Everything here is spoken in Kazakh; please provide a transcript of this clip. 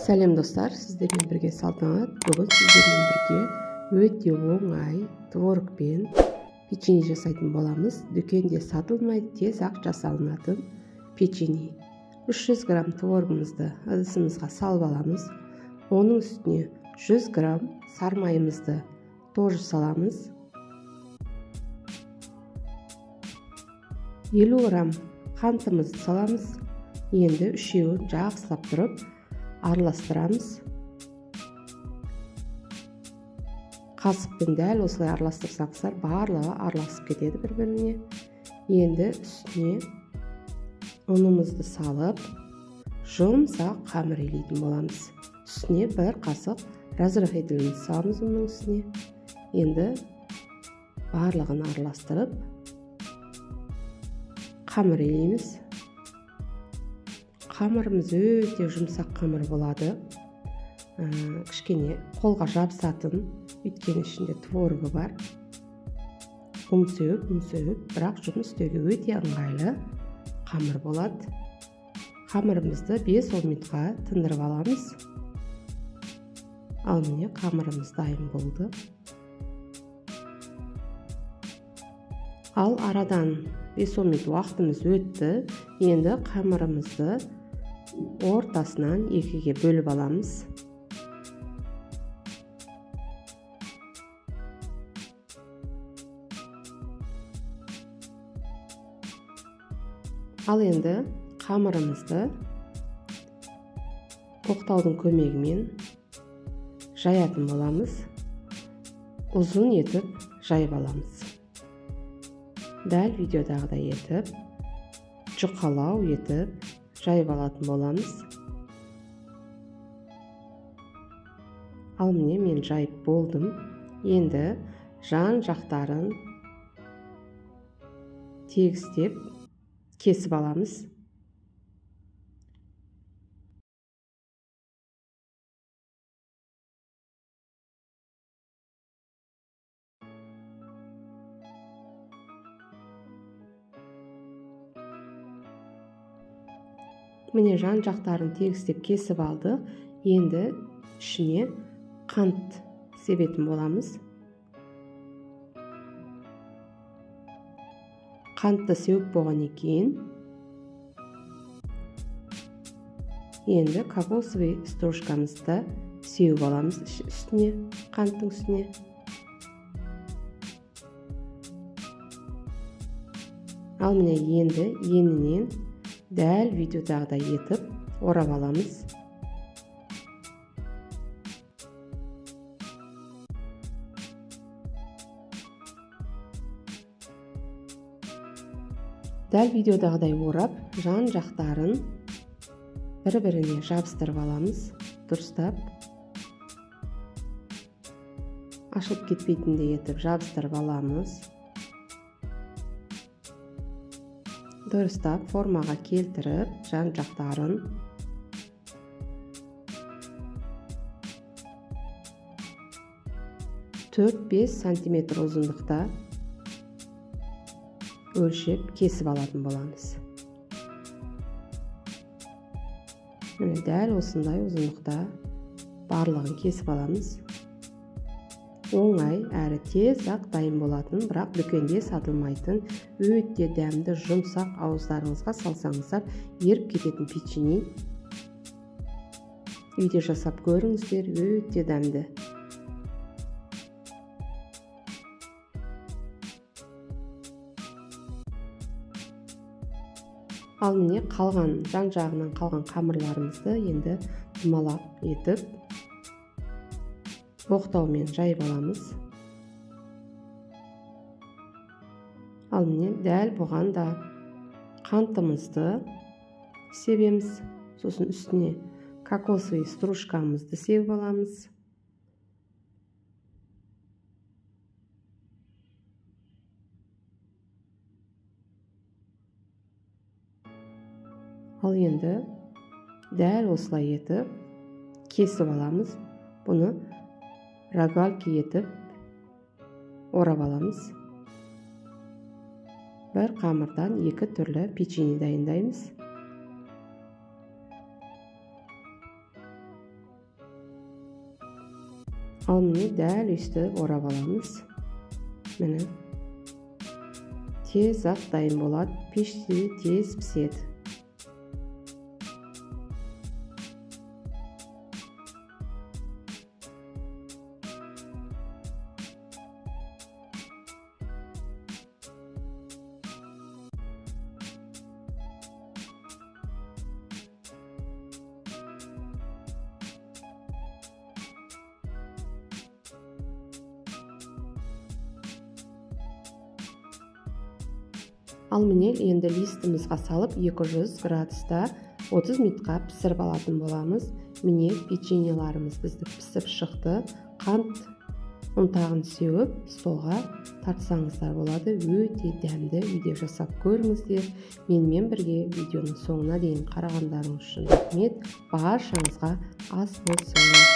Сәлем достар, сіздермен бірге Салтанат. Бүгін сіздермен бірге өте оңай творогпен печенье жасайтын боламыз. Дүкенде сатылмайды, тез ақ жасалынатын печенье. 300 грамм творогымызды ыдысымызға салып аламыз. Оның үстіне 100 грамм сары майымызды тоже саламыз. 50 грамм қантымызды саламыз. Енді үшеуін жақсылап тұрып араластырамыз. Қасықпен дәл осылай араластырсаңыздар барлығы араласып кетеді бір-біріне. Енді үстіне ұнымызды салып, жұмсақ қамыр илейтін боламыз. Үстіне бір қасық разрыхлитель саламыз оның үстіне. Енді барлығын араластырып қамыр илейміз. Қамырымыз өте жұмсақ қамыр болады. Кішкене қолға жабысатын, өйткені ішінде творогы бар. Ұн сеуіп, бірақ жұмыс істеуге өте ыңғайлы қамыр болады. Қамырымызды 5-10 минутқа тындырып аламыз. Ал міне қамырымыз дайын болды. Ал арадан 5-10 минут уақытымыз өтті. Енді қамырымызды ортасынан екіге бөліп аламыз. Ал енді қамырымызды оқтаудың көмегімен жаятын боламыз. Ұзын етіп жайып аламыз. Дәл видеодағыдай етіп, жұқалау етіп жайып алатын боламыз. Ал міне мен жайып болдым. Енді жан жақтарын тегістеп кесіп аламыз. Міне жан жақтарын тегістеп кесіп алдық. Енді ішіне қант себетін боламыз. Қантты сеуіп болғаннан кейін енді кокосовый стружкамызды сеуіп аламыз үстіне, қанттың үстіне. Ал міне енді енінен дәл видеодағыдай етіп орап аламыз. Дәл видеодағыдай орап, жан жақтарын бір-біріне жабыстырып аламыз. Дұрыстап ашылып кетпейтіндей етіп жабыстырып аламыз. Дұрыстап формаға келтіріп, жан жақтарын (4-5 сантиметр ұзындықта өлшеп кесіп алатын боламыз. Міне дәл осындай ұзындықта барлығын кесіп аламыз. Оңай әрі тез ақ дайын болатын, бірақ дүкенде сатылмайтын өте дәмді жұмсақ ауыздарыңызға салсаңыздар еріп кететін печенье. Үйде жасап көріңіздер, өте дәмді. Ал міне қалған жан жағынан қалған қамырларымызды енді dumалақ етіп оқтаумен жайып аламыз. Ал міне дәл бұған да қантымызды себеміз. Сосын үстіне кокосовый стружкамызды сеуіп аламыз. Ал енді дәл осылай етіп кесіп аламыз. Бұны рогалки етіп орап аламыз. Бір қамырдан екі түрлі печенье дайындаймыз. Ал міне дәл өйстіп орап аламыз. Міне тез ақ дайын болады, пеште тез піседі. Ал міне енді листімізға салып 200 градуста 30 минутқа пісіріп алатын боламыз. Міне печеньеларымыз бізді пісіп шықты. Қант ұнтағын сеуіп столға тартсаңыздар болады. Өте дәмді. Видео жасап көріңіздер. Менімен бірге видеоның соңына дейін қарағандарыңыз үшін рахмет. Баршаңызға ас болсын.